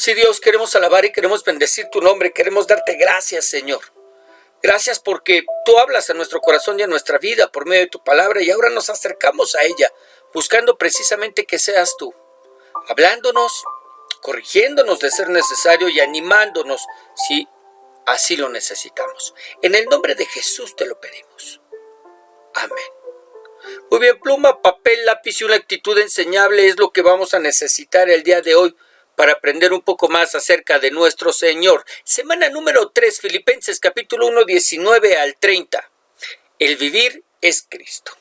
Sí, Dios, queremos alabar y queremos bendecir tu nombre, queremos darte gracias, Señor. Gracias porque tú hablas a nuestro corazón y a nuestra vida por medio de tu palabra y ahora nos acercamos a ella, buscando precisamente que seas tú, hablándonos, corrigiéndonos de ser necesario y animándonos si así lo necesitamos. En el nombre de Jesús te lo pedimos. Amén. Muy bien, pluma, papel, lápiz y una actitud enseñable es lo que vamos a necesitar el día de hoy para aprender un poco más acerca de nuestro Señor. Semana número 3, Filipenses capítulo 1, 19 al 30. El vivir es Cristo.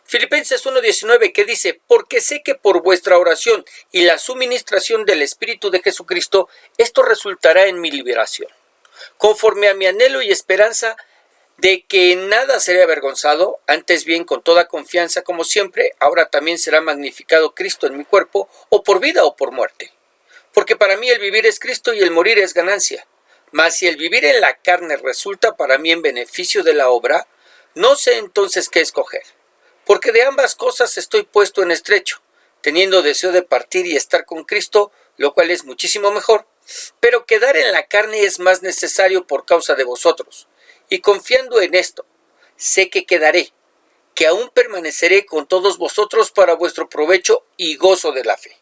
Filipenses 1:19 que dice, porque sé que por vuestra oración y la suministración del Espíritu de Jesucristo, esto resultará en mi liberación, conforme a mi anhelo y esperanza de que en nada seré avergonzado, antes bien con toda confianza como siempre, ahora también será magnificado Cristo en mi cuerpo, o por vida o por muerte. Porque para mí el vivir es Cristo y el morir es ganancia. Mas si el vivir en la carne resulta para mí en beneficio de la obra, no sé entonces qué escoger. Porque de ambas cosas estoy puesto en estrecho, teniendo deseo de partir y estar con Cristo, lo cual es muchísimo mejor, pero quedar en la carne es más necesario por causa de vosotros. Y confiando en esto, sé que quedaré, que aún permaneceré con todos vosotros para vuestro provecho y gozo de la fe.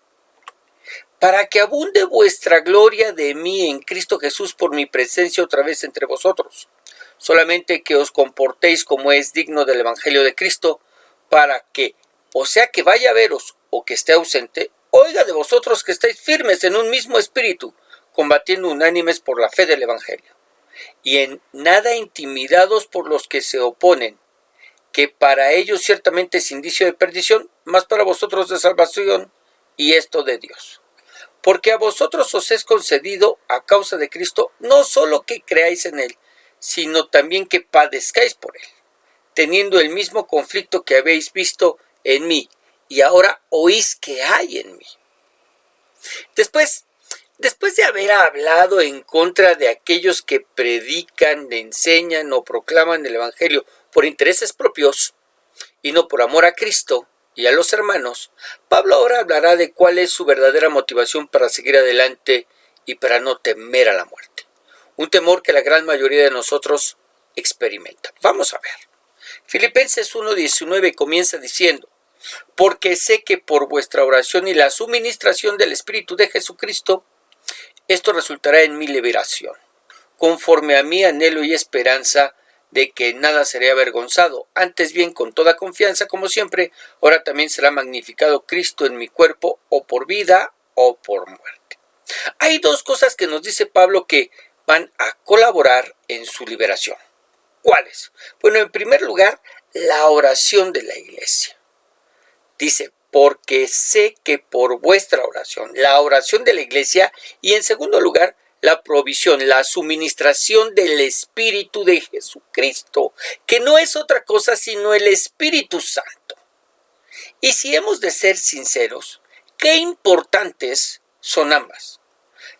Para que abunde vuestra gloria de mí en Cristo Jesús por mi presencia otra vez entre vosotros. Solamente que os comportéis como es digno del Evangelio de Cristo, para que, o sea que vaya a veros o que esté ausente, oiga de vosotros que estáis firmes en un mismo espíritu, combatiendo unánimes por la fe del Evangelio. Y en nada intimidados por los que se oponen, que para ellos ciertamente es indicio de perdición, mas para vosotros de salvación, y esto de Dios. Porque a vosotros os es concedido a causa de Cristo, no solo que creáis en Él, sino también que padezcáis por Él, teniendo el mismo conflicto que habéis visto en mí, y ahora oís que hay en mí. Después de haber hablado en contra de aquellos que predican, enseñan o proclaman el Evangelio por intereses propios y no por amor a Cristo y a los hermanos, Pablo ahora hablará de cuál es su verdadera motivación para seguir adelante y para no temer a la muerte. Un temor que la gran mayoría de nosotros experimenta. Vamos a ver. Filipenses 1:19 comienza diciendo, porque sé que por vuestra oración y la suministración del Espíritu de Jesucristo, esto resultará en mi liberación, conforme a mi anhelo y esperanza de que nada seré avergonzado, antes bien con toda confianza como siempre, ahora también será magnificado Cristo en mi cuerpo, o por vida o por muerte. Hay dos cosas que nos dice Pablo que van a colaborar en su liberación. ¿Cuáles? Bueno, en primer lugar, la oración de la iglesia. Dice, porque sé que por vuestra oración, la oración de la iglesia, y en segundo lugar, la provisión, la suministración del Espíritu de Jesucristo, que no es otra cosa sino el Espíritu Santo. Y si hemos de ser sinceros, qué importantes son ambas.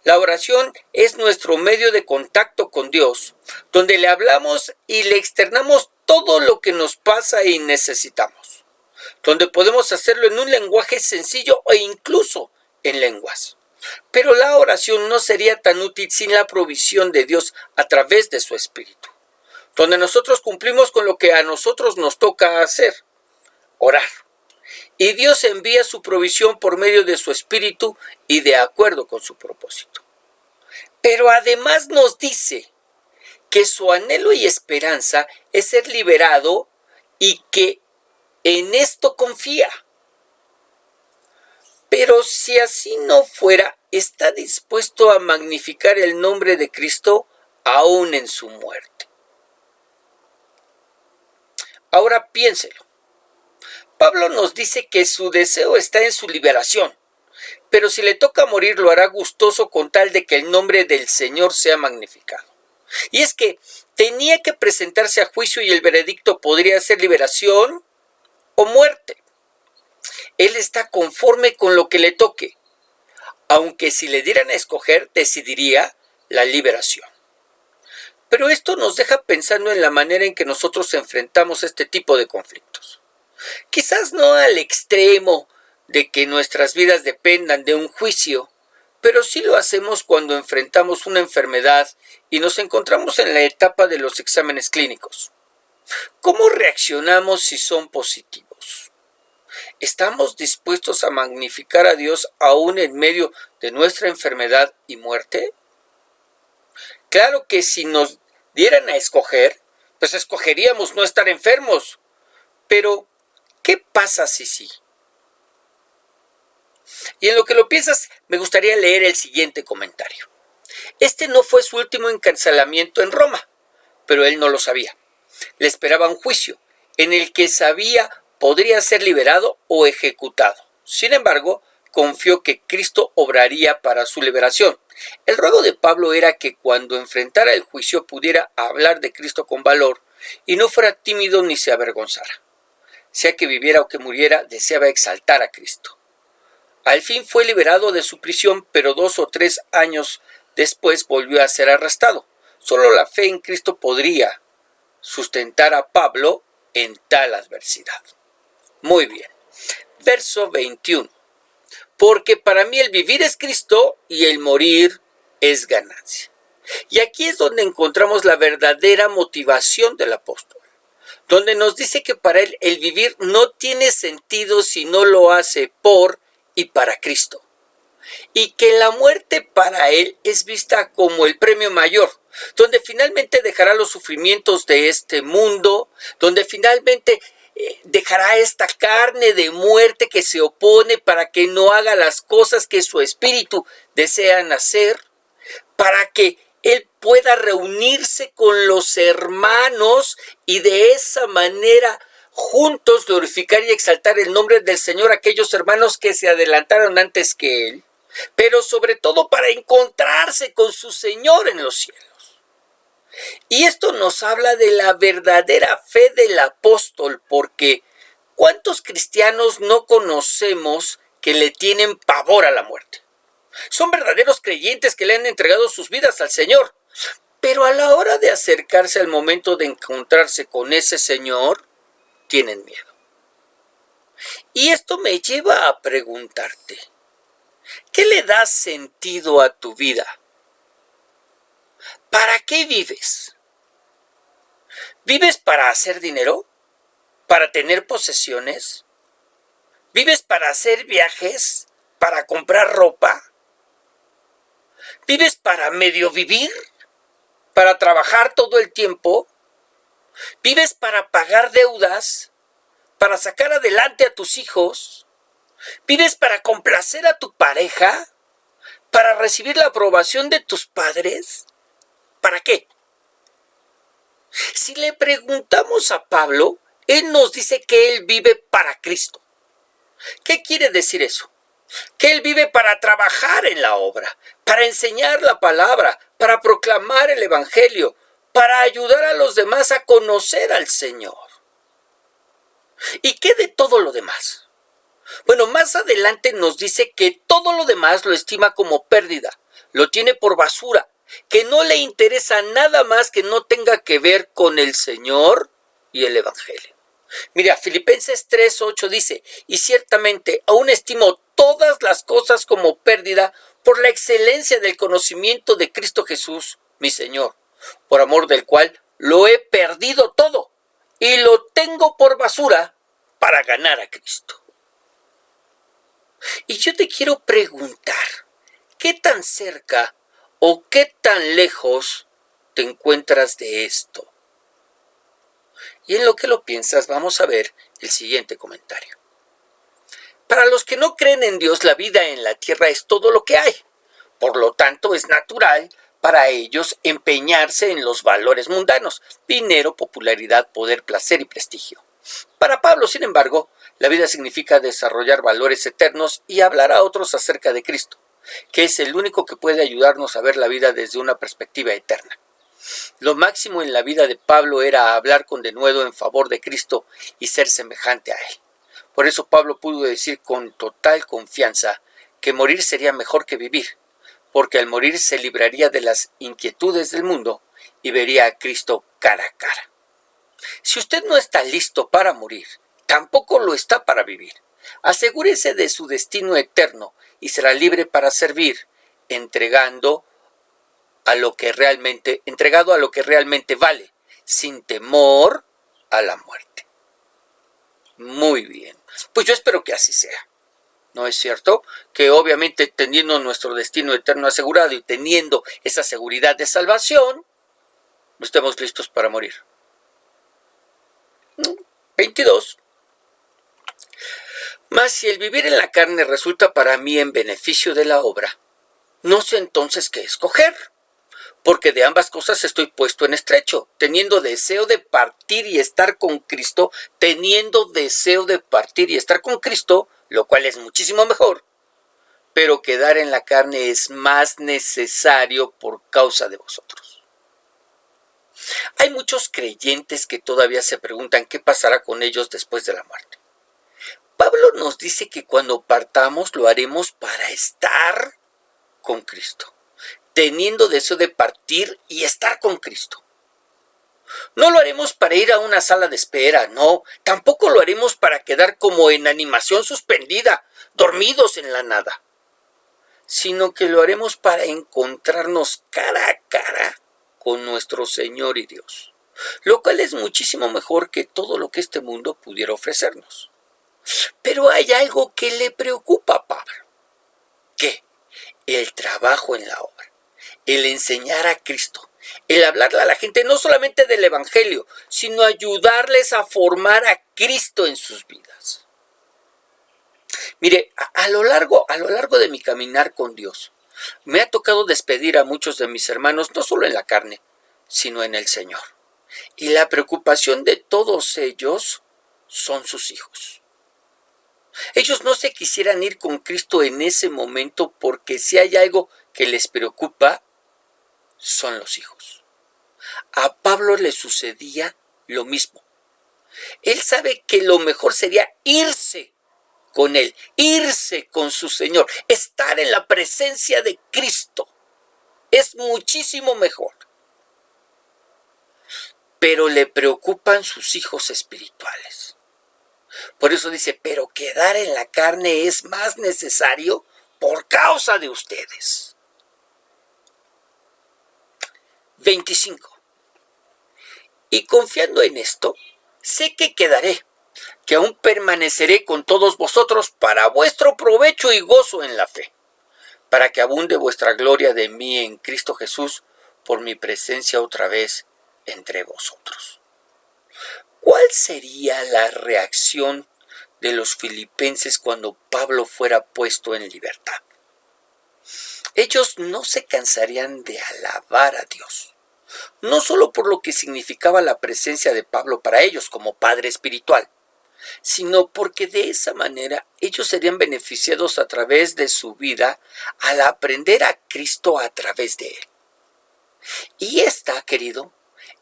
La oración es nuestro medio de contacto con Dios, donde le hablamos y le externamos todo lo que nos pasa y necesitamos, donde podemos hacerlo en un lenguaje sencillo e incluso en lenguas. Pero la oración no sería tan útil sin la provisión de Dios a través de su Espíritu, donde nosotros cumplimos con lo que a nosotros nos toca hacer, orar. Y Dios envía su provisión por medio de su Espíritu y de acuerdo con su propósito. Pero además nos dice que su anhelo y esperanza es ser liberado y que en esto confía. Pero si así no fuera, está dispuesto a magnificar el nombre de Cristo aún en su muerte. Ahora piénselo. Pablo nos dice que su deseo está en su liberación, pero si le toca morir lo hará gustoso con tal de que el nombre del Señor sea magnificado. Y es que tenía que presentarse a juicio y el veredicto podría ser liberación o muerte. Él está conforme con lo que le toque, aunque si le dieran a escoger, decidiría la liberación. Pero esto nos deja pensando en la manera en que nosotros enfrentamos este tipo de conflictos. Quizás no al extremo de que nuestras vidas dependan de un juicio, pero sí lo hacemos cuando enfrentamos una enfermedad y nos encontramos en la etapa de los exámenes clínicos. ¿Cómo reaccionamos si son positivos? ¿Estamos dispuestos a magnificar a Dios aún en medio de nuestra enfermedad y muerte? Claro que si nos dieran a escoger, pues escogeríamos no estar enfermos. Pero, ¿qué pasa si sí? Y en lo que lo piensas, me gustaría leer el siguiente comentario. Este no fue su último encarcelamiento en Roma, pero él no lo sabía. Le esperaba un juicio, en el que sabía podría ser liberado o ejecutado. Sin embargo, confió que Cristo obraría para su liberación. El ruego de Pablo era que cuando enfrentara el juicio pudiera hablar de Cristo con valor y no fuera tímido ni se avergonzara. Sea que viviera o que muriera, deseaba exaltar a Cristo. Al fin fue liberado de su prisión, pero 2 o 3 años después volvió a ser arrestado. Solo la fe en Cristo podría sustentar a Pablo en tal adversidad. Muy bien. Verso 21. Porque para mí el vivir es Cristo y el morir es ganancia. Y aquí es donde encontramos la verdadera motivación del apóstol, donde nos dice que para él el vivir no tiene sentido si no lo hace por y para Cristo, y que la muerte para él es vista como el premio mayor, donde finalmente dejará los sufrimientos de este mundo, donde finalmente dejará esta carne de muerte que se opone para que no haga las cosas que su espíritu desea hacer, para que él pueda reunirse con los hermanos y de esa manera juntos glorificar y exaltar el nombre del Señor, aquellos hermanos que se adelantaron antes que él, pero sobre todo para encontrarse con su Señor en los cielos. Y esto nos habla de la verdadera fe del apóstol, porque ¿cuántos cristianos no conocemos que le tienen pavor a la muerte? Son verdaderos creyentes que le han entregado sus vidas al Señor, pero a la hora de acercarse al momento de encontrarse con ese Señor, tienen miedo. Y esto me lleva a preguntarte, ¿qué le da sentido a tu vida? ¿Para qué vives? ¿Vives para hacer dinero? ¿Para tener posesiones? ¿Vives para hacer viajes? ¿Para comprar ropa? ¿Vives para medio vivir? ¿Para trabajar todo el tiempo? ¿Vives para pagar deudas? ¿Para sacar adelante a tus hijos? ¿Vives para complacer a tu pareja? ¿Para recibir la aprobación de tus padres? ¿Para qué? Si le preguntamos a Pablo, él nos dice que él vive para Cristo. ¿Qué quiere decir eso? Que él vive para trabajar en la obra, para enseñar la palabra, para proclamar el evangelio, para ayudar a los demás a conocer al Señor. ¿Y qué de todo lo demás? Bueno, más adelante nos dice que todo lo demás lo estima como pérdida, lo tiene por basura, que no le interesa nada más que no tenga que ver con el Señor y el evangelio. Mira, Filipenses 3:8 dice, y ciertamente aún estimo todas las cosas como pérdida por la excelencia del conocimiento de Cristo Jesús, mi Señor, por amor del cual lo he perdido todo y lo tengo por basura para ganar a Cristo. Y yo te quiero preguntar, ¿qué tan cerca o qué tan lejos te encuentras de esto? Y en lo que lo piensas, vamos a ver el siguiente comentario. Para los que no creen en Dios, la vida en la tierra es todo lo que hay. Por lo tanto, es natural para ellos empeñarse en los valores mundanos: dinero, popularidad, poder, placer y prestigio. Para Pablo, sin embargo, la vida significa desarrollar valores eternos y hablar a otros acerca de Cristo, que es el único que puede ayudarnos a ver la vida desde una perspectiva eterna. Lo máximo en la vida de Pablo era hablar con denuedo en favor de Cristo y ser semejante a Él. Por eso Pablo pudo decir con total confianza que morir sería mejor que vivir, porque al morir se libraría de las inquietudes del mundo y vería a Cristo cara a cara. Si usted no está listo para morir, tampoco lo está para vivir. Asegúrese de su destino eterno y será libre para servir entregado a lo que realmente vale, sin temor a la muerte. Muy bien. Pues yo espero que así sea. ¿No es cierto? Que obviamente teniendo nuestro destino eterno asegurado y teniendo esa seguridad de salvación, estemos listos para morir. 22. Mas si el vivir en la carne resulta para mí en beneficio de la obra, no sé entonces qué escoger, porque de ambas cosas estoy puesto en estrecho, teniendo deseo de partir y estar con Cristo, lo cual es muchísimo mejor, pero quedar en la carne es más necesario por causa de vosotros. Hay muchos creyentes que todavía se preguntan qué pasará con ellos después de la muerte. Pablo nos dice que cuando partamos lo haremos para estar con Cristo, teniendo deseo de partir y estar con Cristo. No lo haremos para ir a una sala de espera, no, tampoco lo haremos para quedar como en animación suspendida, dormidos en la nada, sino que lo haremos para encontrarnos cara a cara con nuestro Señor y Dios, lo cual es muchísimo mejor que todo lo que este mundo pudiera ofrecernos. Pero hay algo que le preocupa a Pablo. ¿Qué? El trabajo en la obra, el enseñar a Cristo, el hablarle a la gente no solamente del Evangelio, sino ayudarles a formar a Cristo en sus vidas. Mire, a lo largo de mi caminar con Dios, me ha tocado despedir a muchos de mis hermanos, no solo en la carne, sino en el Señor. Y la preocupación de todos ellos son sus hijos. Ellos no se quisieran ir con Cristo en ese momento porque si hay algo que les preocupa, son los hijos. A Pablo le sucedía lo mismo. Él sabe que lo mejor sería irse con él, irse con su Señor, estar en la presencia de Cristo. Es muchísimo mejor. Pero le preocupan sus hijos espirituales. Por eso dice, pero quedar en la carne es más necesario por causa de ustedes. 25. Y confiando en esto, sé que quedaré, que aún permaneceré con todos vosotros para vuestro provecho y gozo en la fe, para que abunde vuestra gloria de mí en Cristo Jesús por mi presencia otra vez entre vosotros. ¿Cuál sería la reacción de los filipenses cuando Pablo fuera puesto en libertad? Ellos no se cansarían de alabar a Dios, no solo por lo que significaba la presencia de Pablo para ellos como padre espiritual, sino porque de esa manera ellos serían beneficiados a través de su vida al aprender a Cristo a través de él. Y esta, querido,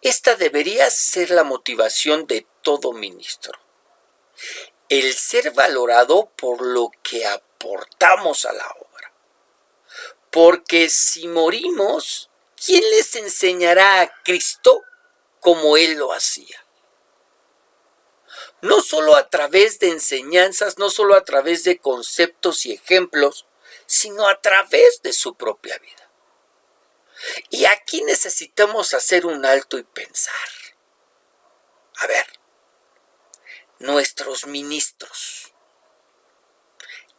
esta debería ser la motivación de todo ministro. El ser valorado por lo que aportamos a la obra. Porque si morimos, ¿quién les enseñará a Cristo como Él lo hacía? No solo a través de enseñanzas, no solo a través de conceptos y ejemplos, sino a través de su propia vida. Y aquí necesitamos hacer un alto y pensar. A ver, nuestros ministros,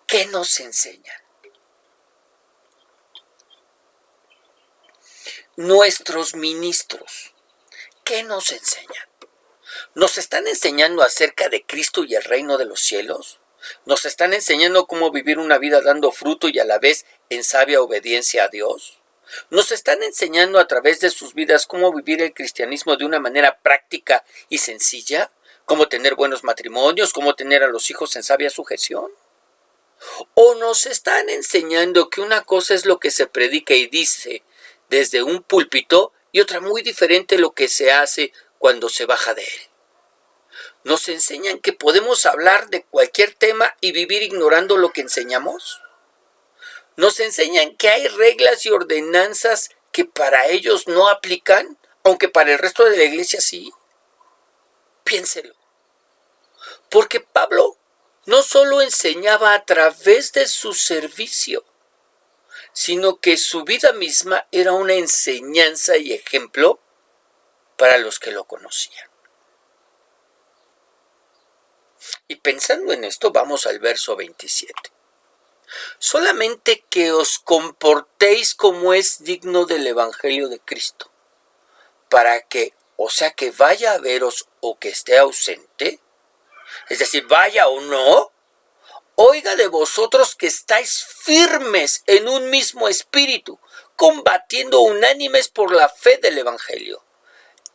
¿qué nos enseñan? Nuestros ministros, ¿qué nos enseñan? ¿Nos están enseñando acerca de Cristo y el reino de los cielos? ¿Nos están enseñando cómo vivir una vida dando fruto y a la vez en sabia obediencia a Dios? ¿Nos están enseñando a través de sus vidas cómo vivir el cristianismo de una manera práctica y sencilla? ¿Cómo tener buenos matrimonios? ¿Cómo tener a los hijos en sabia sujeción? ¿O nos están enseñando que una cosa es lo que se predica y dice desde un púlpito y otra muy diferente lo que se hace cuando se baja de él? ¿Nos enseñan que podemos hablar de cualquier tema y vivir ignorando lo que enseñamos? ¿Nos enseñan que hay reglas y ordenanzas que para ellos no aplican, aunque para el resto de la iglesia sí? Piénselo. Porque Pablo no solo enseñaba a través de su servicio, sino que su vida misma era una enseñanza y ejemplo para los que lo conocían. Y pensando en esto, vamos al verso 27. Solamente que os comportéis como es digno del Evangelio de Cristo, para que, o sea, que vaya a veros o que esté ausente, es decir, vaya o no, oiga de vosotros que estáis firmes en un mismo espíritu, combatiendo unánimes por la fe del Evangelio,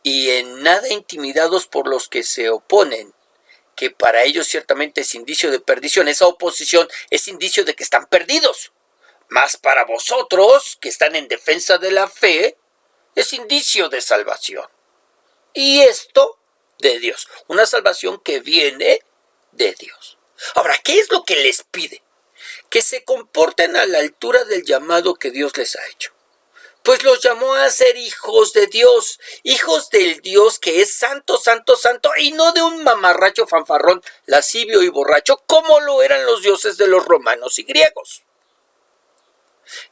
y en nada intimidados por los que se oponen, que para ellos ciertamente es indicio de perdición. Esa oposición es indicio de que están perdidos. Mas para vosotros, que están en defensa de la fe, es indicio de salvación. Y esto de Dios. Una salvación que viene de Dios. Ahora, ¿qué es lo que les pide? Que se comporten a la altura del llamado que Dios les ha hecho. Pues los llamó a ser hijos de Dios, hijos del Dios que es santo, santo, santo, y no de un mamarracho fanfarrón, lascivio y borracho, como lo eran los dioses de los romanos y griegos.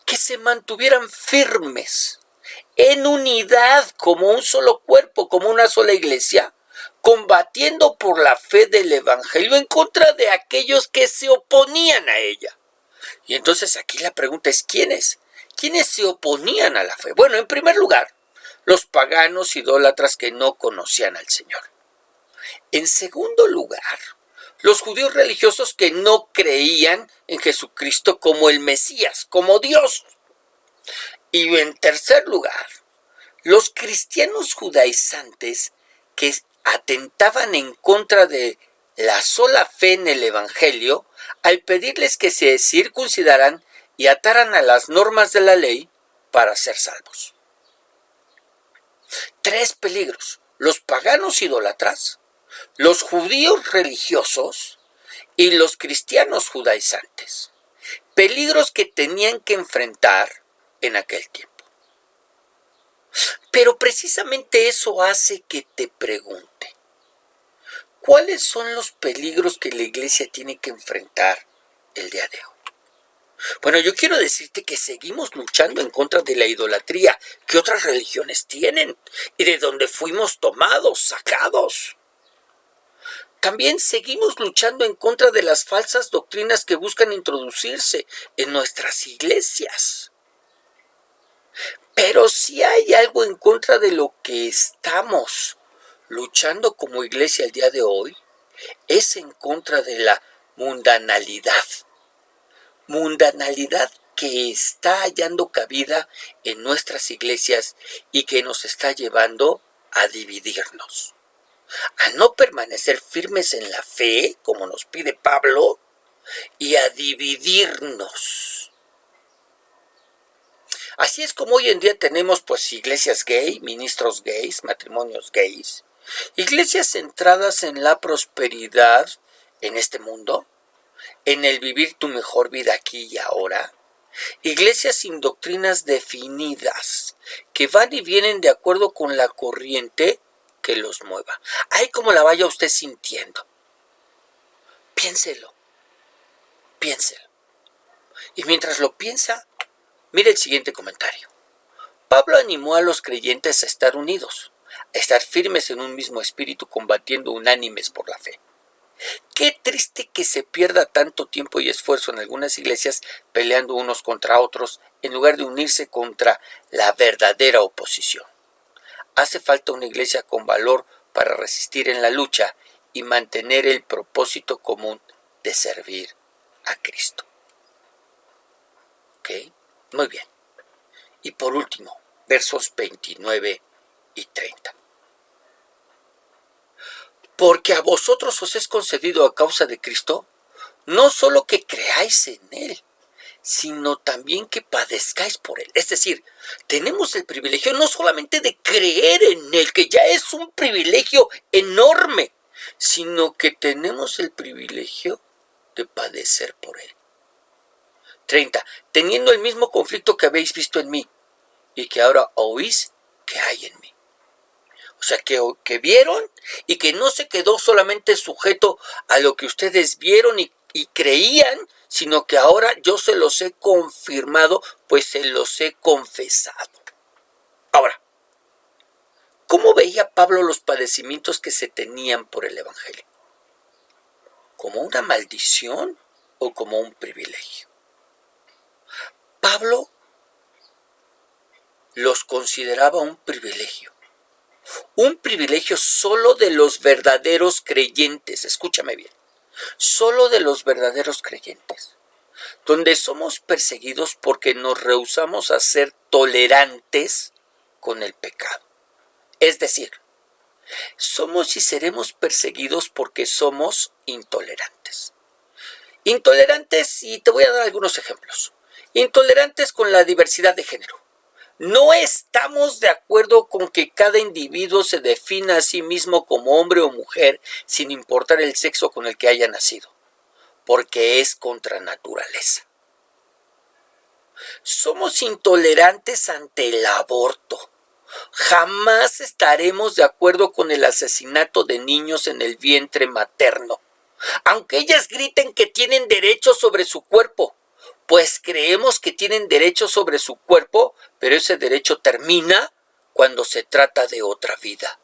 Que se mantuvieran firmes, en unidad, como un solo cuerpo, como una sola iglesia, combatiendo por la fe del Evangelio en contra de aquellos que se oponían a ella. Y entonces aquí la pregunta es, ¿quiénes? ¿Quiénes se oponían a la fe? Bueno, en primer lugar, los paganos idólatras que no conocían al Señor. En segundo lugar, los judíos religiosos que no creían en Jesucristo como el Mesías, como Dios. Y en tercer lugar, los cristianos judaizantes que atentaban en contra de la sola fe en el Evangelio al pedirles que se circuncidaran y ataran a las normas de la ley para ser salvos. Tres peligros: los paganos idólatras, los judíos religiosos y los cristianos judaizantes. Peligros que tenían que enfrentar en aquel tiempo. Pero precisamente eso hace que te pregunte, ¿cuáles son los peligros que la iglesia tiene que enfrentar el día de hoy? Bueno, yo quiero decirte que seguimos luchando en contra de la idolatría que otras religiones tienen y de donde fuimos tomados, sacados. También seguimos luchando en contra de las falsas doctrinas que buscan introducirse en nuestras iglesias. Pero si hay algo en contra de lo que estamos luchando como iglesia el día de hoy, es en contra de la mundanalidad. Mundanalidad que está hallando cabida en nuestras iglesias y que nos está llevando a dividirnos, a no permanecer firmes en la fe, como nos pide Pablo, y a dividirnos. Así es como hoy en día tenemos pues iglesias gay, ministros gays, matrimonios gays, iglesias centradas en la prosperidad en este mundo, en el vivir tu mejor vida aquí y ahora, iglesias sin doctrinas definidas, que van y vienen de acuerdo con la corriente que los mueva. Ahí como la vaya usted sintiendo. Piénselo, piénselo. Y mientras lo piensa, mire el siguiente comentario. Pablo animó a los creyentes a estar unidos, a estar firmes en un mismo espíritu, combatiendo unánimes por la fe. Qué triste que se pierda tanto tiempo y esfuerzo en algunas iglesias peleando unos contra otros en lugar de unirse contra la verdadera oposición. Hace falta una iglesia con valor para resistir en la lucha y mantener el propósito común de servir a Cristo. ¿Ok? Muy bien. Y por último, versos 29 y 30. Porque a vosotros os es concedido a causa de Cristo, no solo que creáis en Él, sino también que padezcáis por Él. Es decir, tenemos el privilegio no solamente de creer en Él, que ya es un privilegio enorme, sino que tenemos el privilegio de padecer por Él. 30. Teniendo el mismo conflicto que habéis visto en mí, y que ahora oís que hay en mí. O sea, que vieron y que no se quedó solamente sujeto a lo que ustedes vieron y creían, sino que ahora yo se los he confirmado, pues se los he confesado. Ahora, ¿cómo veía Pablo los padecimientos que se tenían por el Evangelio? ¿Como una maldición o como un privilegio? Pablo los consideraba un privilegio solo de los verdaderos creyentes, escúchame bien, solo de los verdaderos creyentes, donde somos perseguidos porque nos rehusamos a ser tolerantes con el pecado. Es decir, somos y seremos perseguidos porque somos intolerantes. Intolerantes, y te voy a dar algunos ejemplos. Intolerantes con la diversidad de género. No estamos de acuerdo con que cada individuo se defina a sí mismo como hombre o mujer sin importar el sexo con el que haya nacido, porque es contra naturaleza. Somos intolerantes ante el aborto. Jamás estaremos de acuerdo con el asesinato de niños en el vientre materno, aunque ellas griten que tienen derecho sobre su cuerpo. Pues creemos que tienen derecho sobre su cuerpo, pero ese derecho termina cuando se trata de otra vida.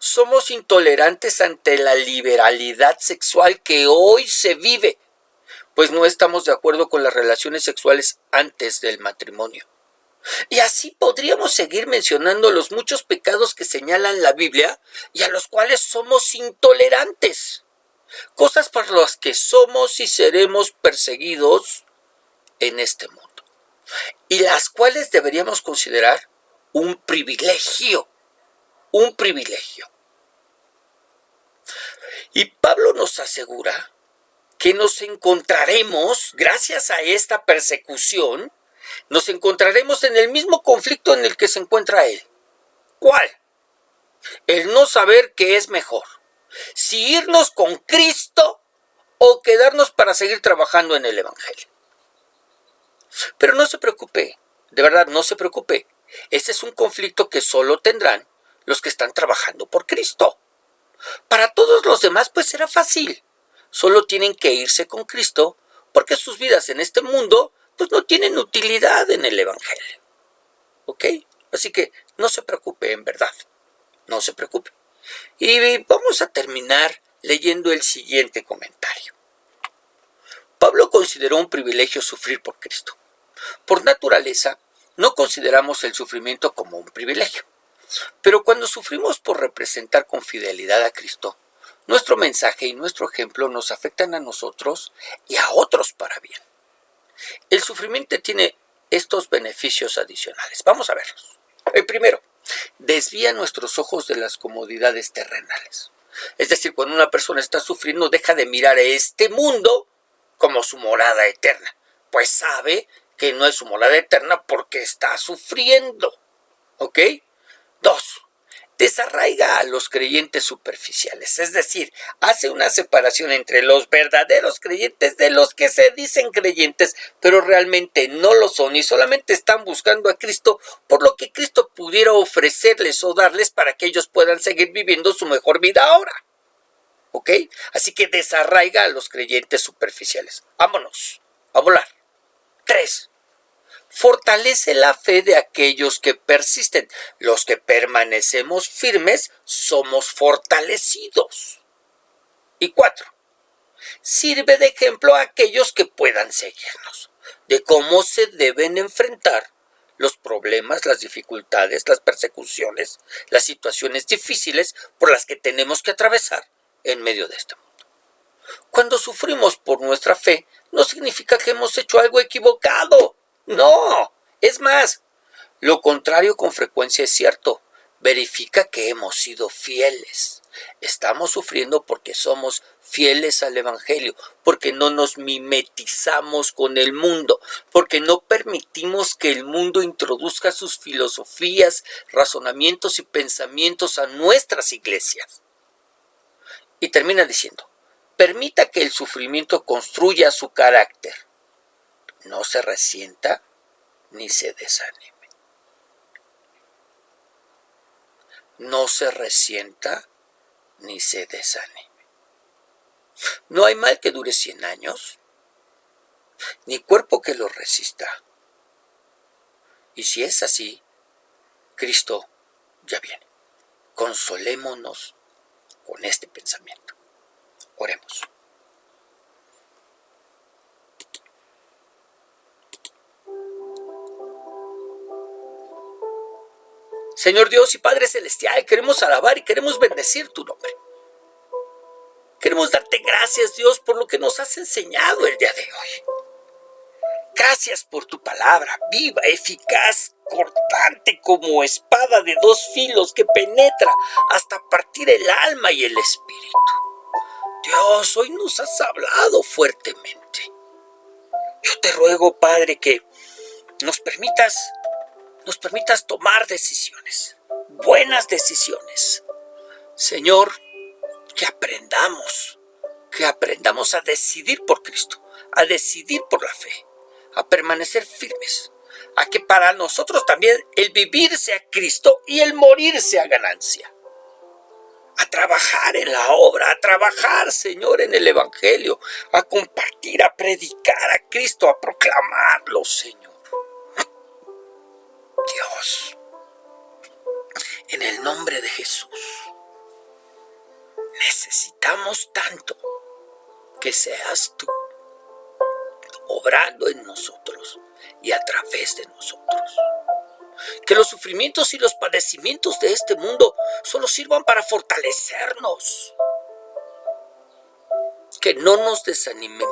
Somos intolerantes ante la liberalidad sexual que hoy se vive, pues no estamos de acuerdo con las relaciones sexuales antes del matrimonio. Y así podríamos seguir mencionando los muchos pecados que señalan la Biblia y a los cuales somos intolerantes. Cosas por las que somos y seremos perseguidos en este mundo, y las cuales deberíamos considerar un privilegio. Y Pablo nos asegura que nos encontraremos, gracias a esta persecución, nos encontraremos en el mismo conflicto en el que se encuentra él. ¿Cuál? El no saber qué es mejor. Si irnos con Cristo o quedarnos para seguir trabajando en el Evangelio. Pero no se preocupe, de verdad no se preocupe. Este es un conflicto que solo tendrán los que están trabajando por Cristo. Para todos los demás pues será fácil. Solo tienen que irse con Cristo porque sus vidas en este mundo pues no tienen utilidad en el Evangelio. ¿Ok? Así que no se preocupe, en verdad. No se preocupe. Y vamos a terminar leyendo el siguiente comentario. Pablo consideró un privilegio sufrir por Cristo. Por naturaleza, no consideramos el sufrimiento como un privilegio. Pero cuando sufrimos por representar con fidelidad a Cristo, nuestro mensaje y nuestro ejemplo nos afectan a nosotros y a otros para bien. El sufrimiento tiene estos beneficios adicionales. Vamos a verlos. El primero, desvía nuestros ojos de las comodidades terrenales. Es decir, cuando una persona está sufriendo, deja de mirar a este mundo como su morada eterna, pues sabe que no es su morada eterna porque está sufriendo. ¿Ok? 2. Desarraiga a los creyentes superficiales, es decir, hace una separación entre los verdaderos creyentes de los que se dicen creyentes, pero realmente no lo son y solamente están buscando a Cristo por lo que Cristo pudiera ofrecerles o darles para que ellos puedan seguir viviendo su mejor vida ahora. ¿Ok? Así que desarraiga a los creyentes superficiales. Vámonos, a volar. 3. Fortalece la fe de aquellos que persisten. Los que permanecemos firmes somos fortalecidos. Y 4. Sirve de ejemplo a aquellos que puedan seguirnos, de cómo se deben enfrentar los problemas, las dificultades, las persecuciones, las situaciones difíciles por las que tenemos que atravesar en medio de este mundo. Cuando sufrimos por nuestra fe, no significa que hemos hecho algo equivocado. No, es más, lo contrario con frecuencia es cierto. Verifica que hemos sido fieles. Estamos sufriendo porque somos fieles al Evangelio, porque no nos mimetizamos con el mundo, porque no permitimos que el mundo introduzca sus filosofías, razonamientos y pensamientos a nuestras iglesias. Y termina diciendo, permita que el sufrimiento construya su carácter. No se resienta ni se desanime. No se resienta ni se desanime. No hay mal que dure 100 años, ni cuerpo que lo resista. Y si es así, Cristo ya viene. Consolémonos con este pensamiento. Oremos. Señor Dios y Padre Celestial, queremos alabar y queremos bendecir tu nombre. Queremos darte gracias, Dios, por lo que nos has enseñado el día de hoy. Gracias por tu palabra, viva, eficaz, cortante como espada de dos filos que penetra hasta partir el alma y el espíritu. Dios, hoy nos has hablado fuertemente. Yo te ruego, Padre, que nos permitas tomar decisiones, buenas decisiones. Señor, que aprendamos a decidir por Cristo, a decidir por la fe, a permanecer firmes, a que para nosotros también el vivir sea Cristo y el morir sea ganancia. A trabajar en la obra, a trabajar, Señor, en el Evangelio, a compartir, a predicar a Cristo, a proclamarlo, Señor. Dios, en el nombre de Jesús, necesitamos tanto que seas tú obrando en nosotros y a través de nosotros. Que los sufrimientos y los padecimientos de este mundo solo sirvan para fortalecernos. Que no nos desanimemos.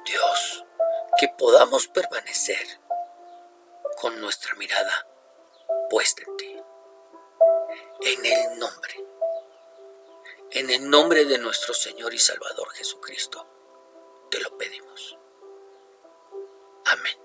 Dios, que podamos permanecer con nuestra mirada puesta en ti. En el nombre de nuestro Señor y Salvador Jesucristo, te lo pedimos. Amén.